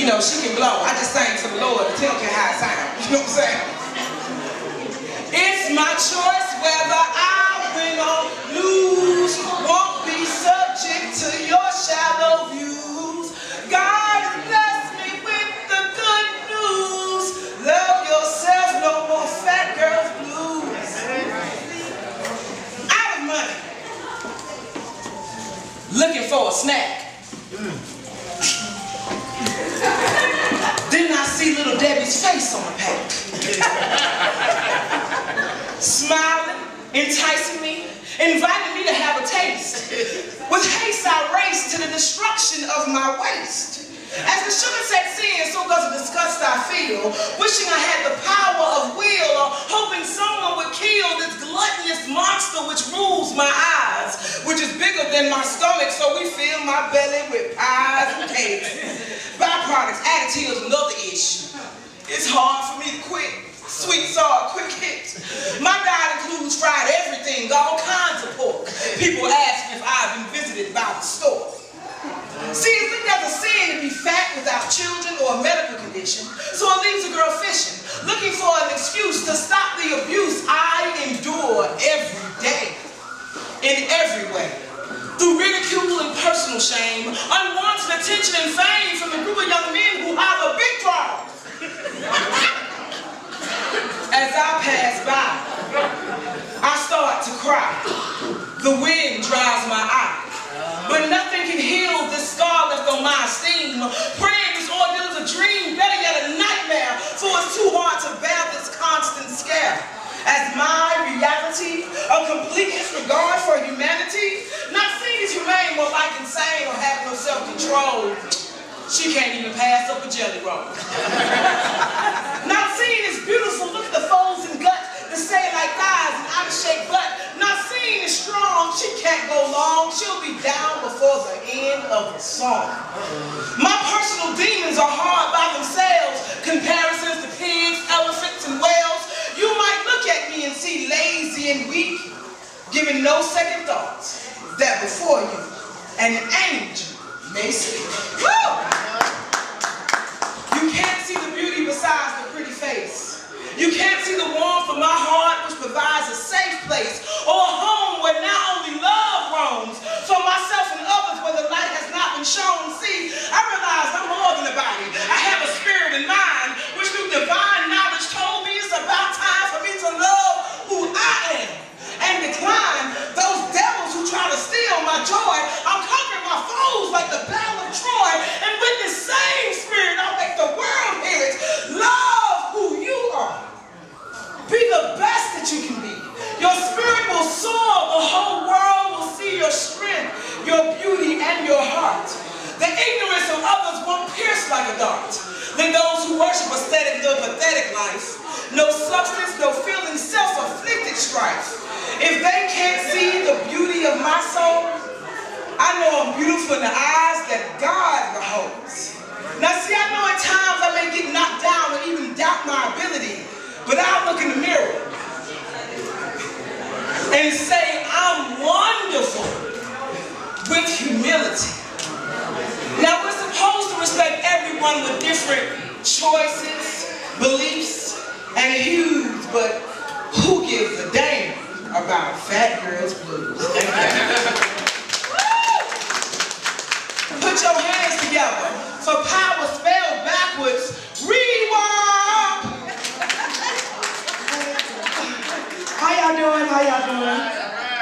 You know, she can blow. I just sang to the Lord to tell her how it sounds. You know what I'm saying? It's my choice whether I win or lose. Won't be subject to your shallow views. God has blessed me with the good news. Love yourself, no more fat girls blues. Out of money. Looking for a snack. Then I see little Debbie's face on the pack. Smiling, enticing me, inviting me to have a taste. With haste I race to the destruction of my waist. As the sugar sets in, so does the disgust I feel, wishing I had the power of will, or hoping someone would kill this gluttonous monster which rules my eyes, which is bigger than my stomach, so we fill my belly with pies and cakes. Byproducts, attitude is another issue. It's hard for me to quit. Sweet, sour, quick hits. My diet includes fried everything, all kinds of pork. People ask if I've been visited by the store. See, it's looked as a sin to be fat without children or a medical condition, so it leaves a girl fishing, looking for an excuse to stop the abuse I endure every day, in every way. Through ridicule and personal shame, unwanted attention and fame from a group of young men who have a big problem. As I pass by, I start to cry. The wind dries my eye. But nothing can heal this scar left on my esteem. Praying this ordeal is a dream, better yet a nightmare, for it's too hard to bear this constant scare. As my reality, a complete disregard for humanity, not seen as humane, more like insane or have no self-control. She can't even pass up a jelly roll. Not seen as beautiful, look at the folds and guts, the say like thighs and out of shape butt. Not seen as strong, she can't go long, she'll be down before the end of the song. My personal demons are hard by themselves, comparisons to pigs, elephants, and whales. You might look at me and see lazy and weak, giving no second thoughts that before you an angel may see. Woo! You can't see the beauty besides the pretty face. You can't see the warmth of my heart, which provides a safe place, or a home where not only love roams, for myself and others where the light has not been shown. See, I realize I'm more than a body. I have a spirit and mind, which through divine knowledge told me it's about time for me to love who I am and decline those devils who try to steal my joy. I'm conquering my foes like the Battle of Troy, and with this same spirit I'll make the world hear it. Love who you are. Be the best that you can be. Your spirit will soar. The whole world will see your strength, your beauty, and your heart. The ignorance of others won't pierce like a dart. Then those who worship aesthetic live pathetic life. No substance, no feeling, self-afflicted strife. If they can't see the beauty of my soul, I know I'm beautiful in the eyes that God beholds. Now see, I know at times I may get knocked down or even doubt my ability, but I'll look in the mirror and say, I'm wonderful with humility. Now we're supposed to respect everyone with different choices, beliefs, and hues, but who gives a damn about fat girls blues? Put your hands together for power spelled backwards. Rewind! How y'all doing? How y'all doing?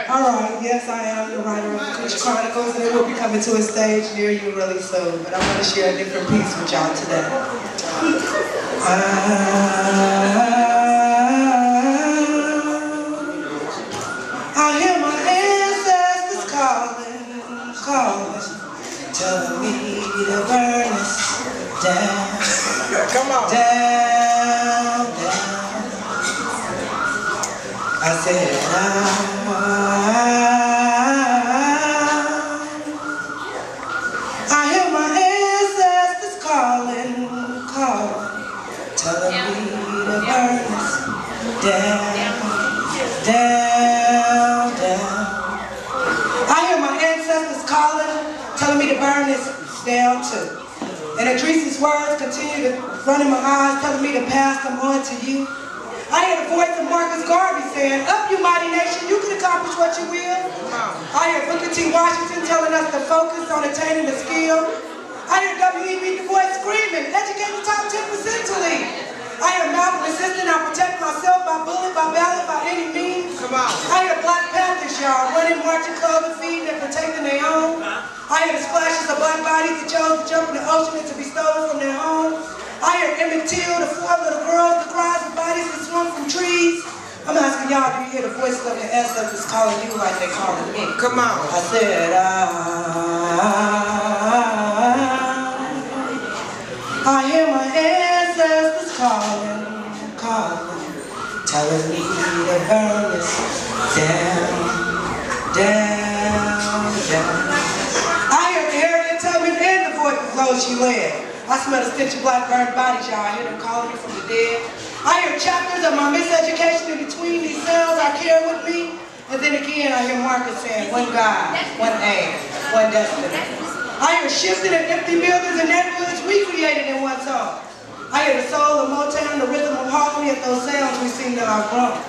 Alright, yes, I am the writer of the Kush Chronicles, and it will be coming to a stage near you really soon, but I want to share a different piece with y'all today. I hear my ancestors calling, telling me to burn us down. Come on. Down, down. I said, I hear my ancestors calling, telling me to burn us down, down, down. I hear my ancestors calling, telling me to burn this down too. And Adresa's words continue to run in my eyes, telling me to pass them on to you. I hear the voice of Marcus Garvey saying, "Up, you mighty nation, you can accomplish what you will." I hear Booker T. Washington telling us to focus on attaining the skill. I hear W.E.B. Du Bois screaming, "Educate the top 10% to lead." I hear Malcolm insisting I protect myself by bullet, by ballot, by any means. Come on. I hear Black Panthers, y'all, running, marching, clothing, feeding, and protecting their own. I hear the splashes of black bodies that chose to jump in the ocean and to be stolen from their homes. I hear Emmett Till, the 4 little girls, the cries of bodies that swung from trees. I'm asking y'all, do you hear the voices of your ancestors calling you like they're calling me? Come on. I said, I hear my ancestors calling, telling me to burn this down. I hear the area tell me to end the voice of those she led. I smell the stench of black burned bodies, y'all. I hear them calling me from the dead. I hear chapters of my miseducation in between these cells I carry with me. And then again, I hear Marcus saying, one God, one aim, one destiny. I hear shifting and empty buildings and neighborhoods recreated in one song. I hear the soul of Motown, the rhythm of harmony of those sounds we seem to outgrown.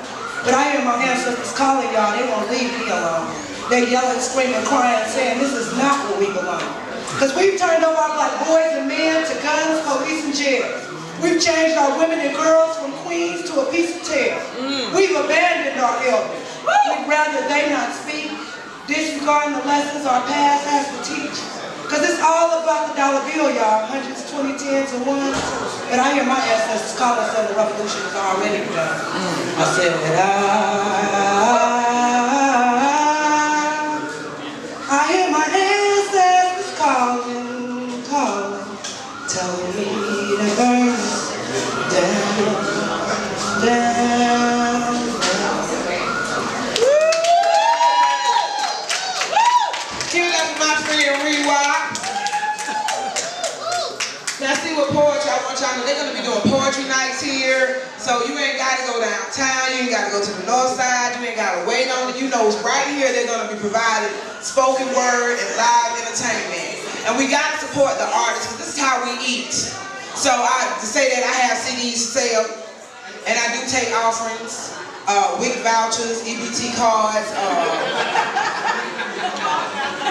But I hear my ancestors calling y'all, they won't leave me alone. They're yelling, screaming, crying, saying, this is not where we belong. Because we've turned over our black boys and men to guns, police, and jails. We've changed our women and girls from queens to a piece of tail. We've abandoned our elders. We'd rather they not speak, disregarding the lessons our past has to teach. Because it's all about the dollar bill, y'all. Hundreds, 20, 10s, and 1s. But I hear my ancestors call us that the revolution is already done. I said that I hear my ancestors calling, telling me to burn down. Give it up for my friend Rewind. Now see what poetry, I want y'all to know, they're going to be doing poetry nights here. So you ain't got to go downtown, you ain't got to go to the north side, you ain't got to wait on it. You know, right here they're going to be providing spoken word and live entertainment. And we got to support the artists, because this is how we eat. So to say that I have CDs to sell, and I do take offerings, WIC vouchers, EBT cards,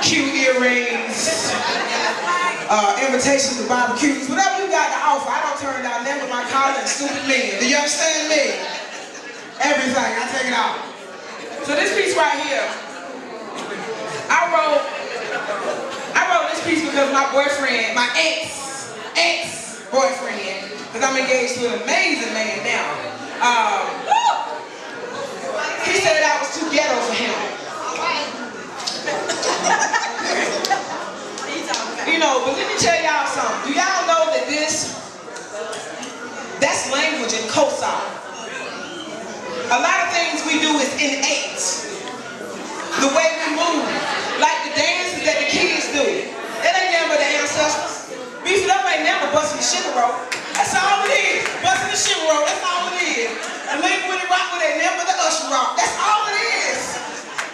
cute earrings, invitations to barbecues, whatever you got to offer. I don't turn down them with my collar and stupid men. Do you understand me? Everything, I take it all. So this piece right here, I wrote this piece because my boyfriend, my ex-boyfriend, because I'm engaged to an amazing man now. He said I was too ghetto for him. You know, but let me tell y'all something. Do y'all know that that's language in Kosa? A lot of things we do is innate. The way we move, like the dances that the kids do. It ain't never the ancestors. Beef it up ain't never busting the sugar roll. That's all it is. Busting the sugar roll, that's all it is. The link with it rock with it, never the usher rock. That's all it is.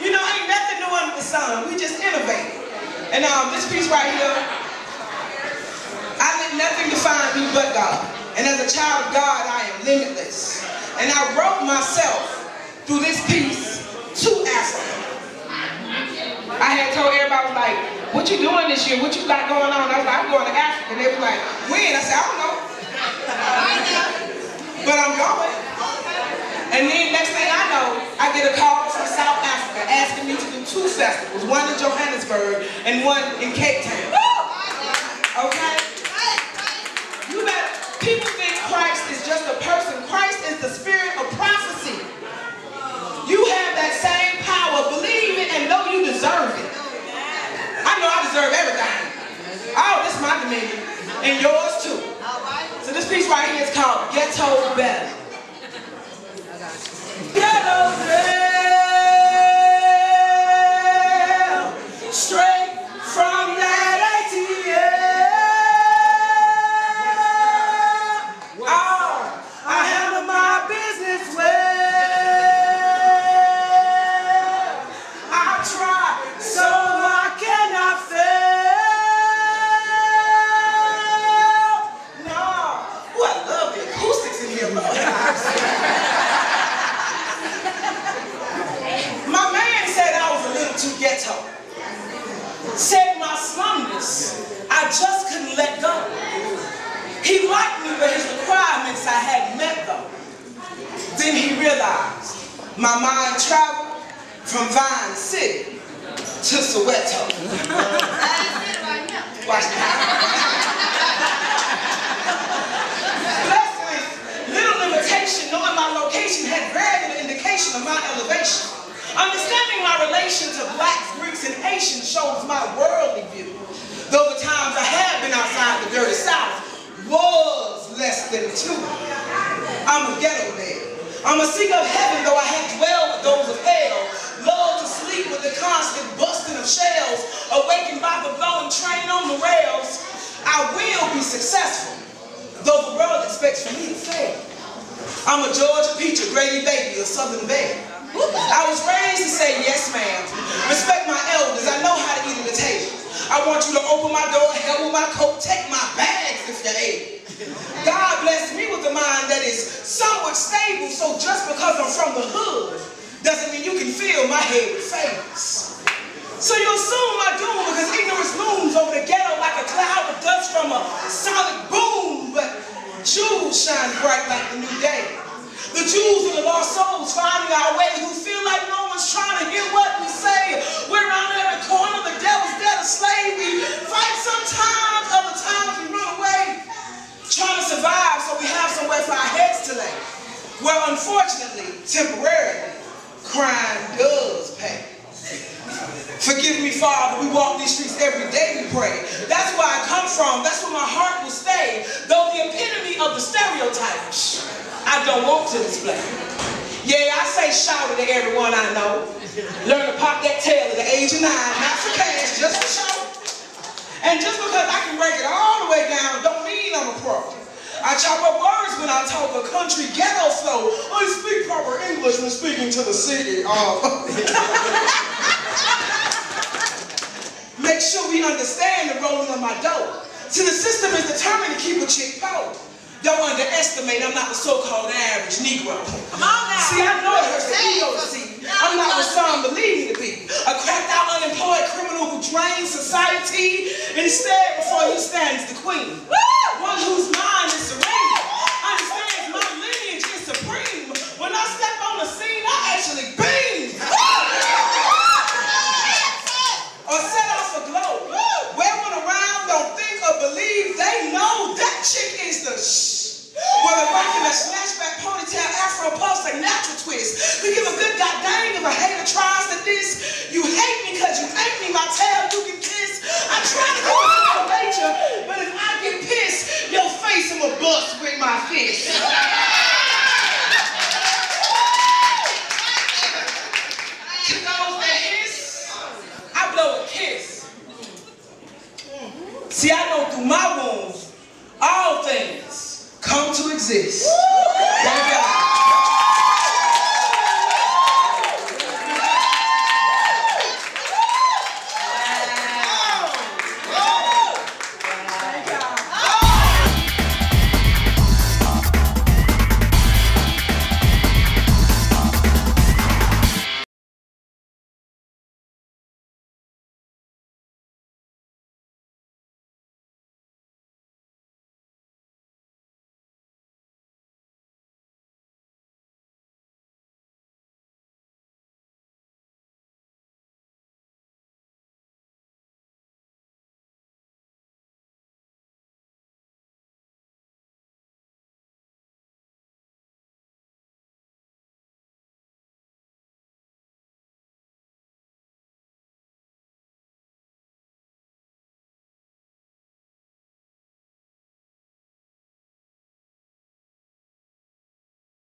You know, ain't nothing new under the sun. We just innovate. And this piece right here, I let nothing define me but God. And as a child of God, I am limitless. And I wrote myself through this piece to Africa. I had told everybody, like, what you doing this year? What you got going on? I was like, I'm going to Africa. And they were like, when? I said, I don't know. But I'm going. And then next thing I know, I get a call from South Africa asking me to do 2 festivals, one in Johannesburg and one in Cape Town. Okay? You better, people think Christ is just a person. Christ is the spirit of prophecy. You have that same power. Believe it and know you deserve it. I know I deserve everything. Oh, this is my dominion. And yours too. So this piece right here is called Ghetto Better. Ghetto Bell, straight from that ATL. Oh, I handle my business well. I try so I cannot fail. He liked me, but his requirements I hadn't met though. Then he realized my mind traveled from Vine City to Soweto. Watch that. Blessed with little limitation, knowing my location had very little indication of my elevation. Understanding my relation to blacks, Greeks, and Haitians shows my worldly view. Though the times I have been outside the dirty South was less than 2. I'm a ghetto man. I'm a seeker of heaven, though I have dwelled with those of hell. Love to sleep with the constant busting of shells, awakened by the blowing train on the rails. I will be successful, though the world expects for me to fail. I'm a Georgia peach, a Grady baby, a Southern belle. I was raised to say yes, ma'am. Respect my elders. I know how to eat at the table. I want you to open my door, help with my coat, take my bags if you're able. God blessed me with a mind that is somewhat stable, so just because I'm from the hood doesn't mean you can fill my head with favors. So you'll assume my doom because ignorance looms over the ghetto like a cloud of dust from a sonic boom, but jewels shine bright like the new day. The Jews and the lost souls finding our way who feel like no one's trying to hear what we say. We're around every corner, the devil's dead a slave. We fight sometimes, other times we run away. Trying to survive so we have somewhere for our heads to lay. Where unfortunately, temporarily, crime does pay. Forgive me, Father, we walk these streets every day, we pray. That's where I come from, that's where my heart will stay. Though the epitome of the stereotypes, I don't want to display. Yeah, I say shout to everyone I know. Learn to pop that tail at the age of 9, not for cash, just for shout. And just because I can break it all the way down, don't mean I'm a pro. I chop up words when I talk a country ghetto flow. I speak proper English when speaking to the city. Make sure we understand the rolling of my dough. See, the system is determined to keep a chick poor. Don't underestimate, I'm not the so-called average Negro. Come on now. See, I know it hurts the ego to see. I'm not what some believe me to be. A cracked out, unemployed criminal who drains society. Instead, before you stands the queen. One whose mind is serene. Understands my lineage is supreme. When I step on the scene, I actually beam. Or set off a glow. Wear one around, don't think or believe. They know that chick is the Whether rocking a slashback ponytail, afro puffs, a natural twist. To give a good goddamn if a hater tries to diss. You hate me because you ain't me, my tail you can kiss. I try to go to nature, but if I get pissed, your face I'ma bust with my fist. To those that hiss, I blow a kiss. See, I know through my wounds, all things come to exist.